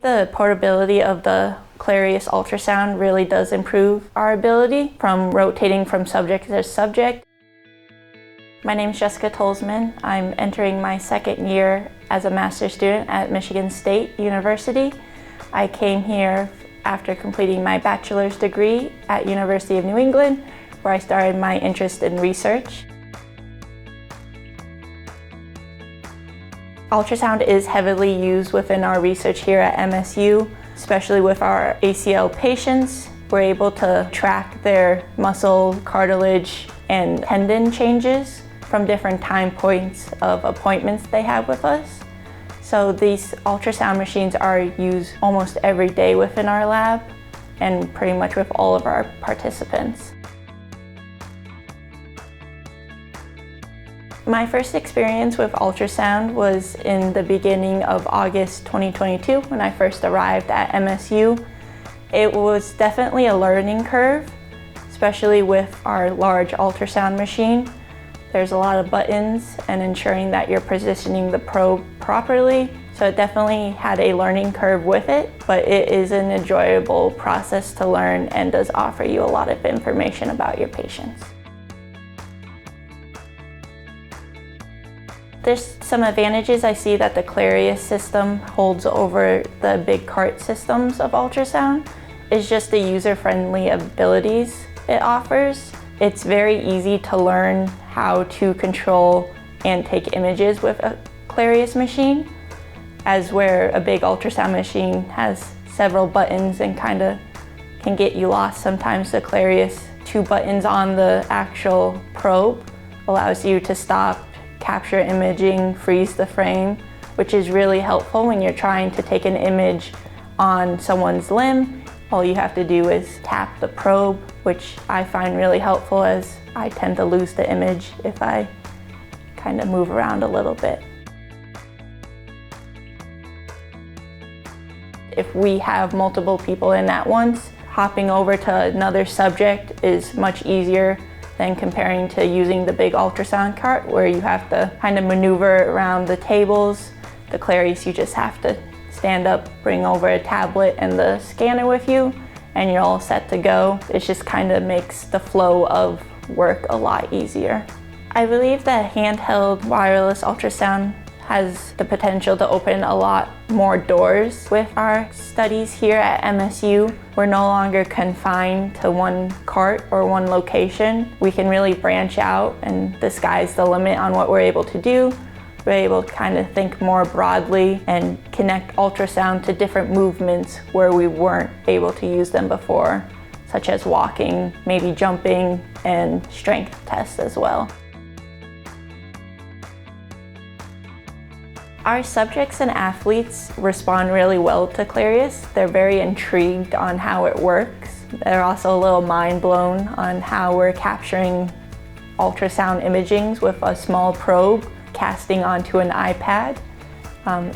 The portability of the Clarius ultrasound really does improve our ability from rotating from subject to subject. My name is Jessica Tolsman. I'm entering my second year as a master's student at Michigan State University. I came here after completing my bachelor's degree at University of New England, where I started my interest in research. Ultrasound is heavily used within our research here at MSU, especially with our ACL patients. We're able to track their muscle, cartilage, and tendon changes from different time points of appointments they have with us. So these ultrasound machines are used almost every day within our lab and pretty much with all of our participants. My first experience with ultrasound was in the beginning of August 2022 when I first arrived at MSU. It was definitely a learning curve, especially with our large ultrasound machine. There's a lot of buttons and ensuring that you're positioning the probe properly. So it definitely had a learning curve with it, but it is an enjoyable process to learn and does offer you a lot of information about your patients. There's some advantages I see that the Clarius system holds over the big cart systems of ultrasound. It's just the user-friendly abilities it offers. It's very easy to learn how to control and take images with a Clarius machine, as where a big ultrasound machine has several buttons and kind of can get you lost. Sometimes the Clarius 2 buttons on the actual probe allows you to stop, capture imaging, freeze the frame, which is really helpful when you're trying to take an image on someone's limb. All you have to do is tap the probe, which I find really helpful as I tend to lose the image if I kind of move around a little bit. If we have multiple people in at once, hopping over to another subject is much easier than comparing to using the big ultrasound cart where you have to kind of maneuver around the tables. The Clarius, you just have to stand up, bring over a tablet and the scanner with you, and you're all set to go. It just kind of makes the flow of work a lot easier. I believe that handheld wireless ultrasound has the potential to open a lot more doors with our studies here at MSU. We're no longer confined to one cart or one location. We can really branch out, and the sky's the limit on what we're able to do. We're able to kind of think more broadly and connect ultrasound to different movements where we weren't able to use them before, such as walking, maybe jumping, and strength tests as well. Our subjects and athletes respond really well to Clarius. They're very intrigued on how it works. They're also a little mind blown on how we're capturing ultrasound imagings with a small probe casting onto an iPad.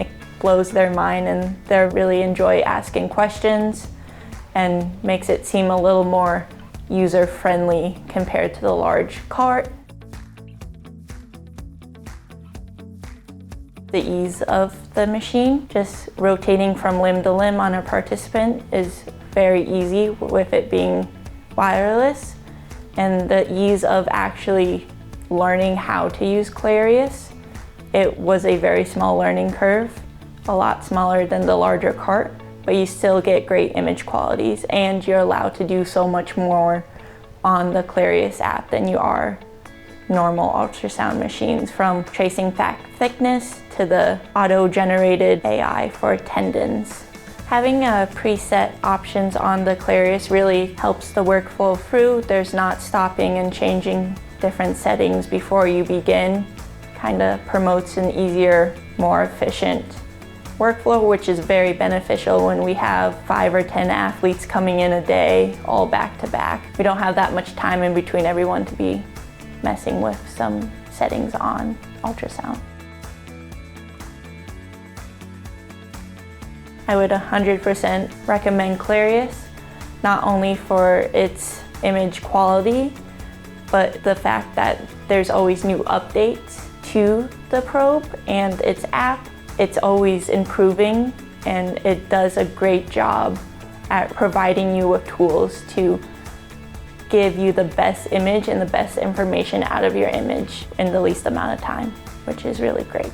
It blows their mind, and they really enjoy asking questions and makes it seem a little more user-friendly compared to the large cart. The ease of the machine, just rotating from limb to limb on a participant, is very easy with it being wireless. And the ease of actually learning how to use Clarius, it was a very small learning curve, a lot smaller than the larger cart, but you still get great image qualities, and you're allowed to do so much more on the Clarius app than you are normal ultrasound machines, from tracing thickness to the auto-generated AI for tendons. Having preset options on the Clarius really helps the workflow through. There's not stopping and changing different settings before you begin. Kind of promotes an easier, more efficient workflow, which is very beneficial when we have 5 or 10 athletes coming in a day, all back to back. We don't have that much time in between everyone to be messing with some settings on ultrasound. I would 100% recommend Clarius, not only for its image quality, but the fact that there's always new updates to the probe and its app. It's always improving and it does a great job at providing you with tools to give you the best image and the best information out of your image in the least amount of time, which is really great.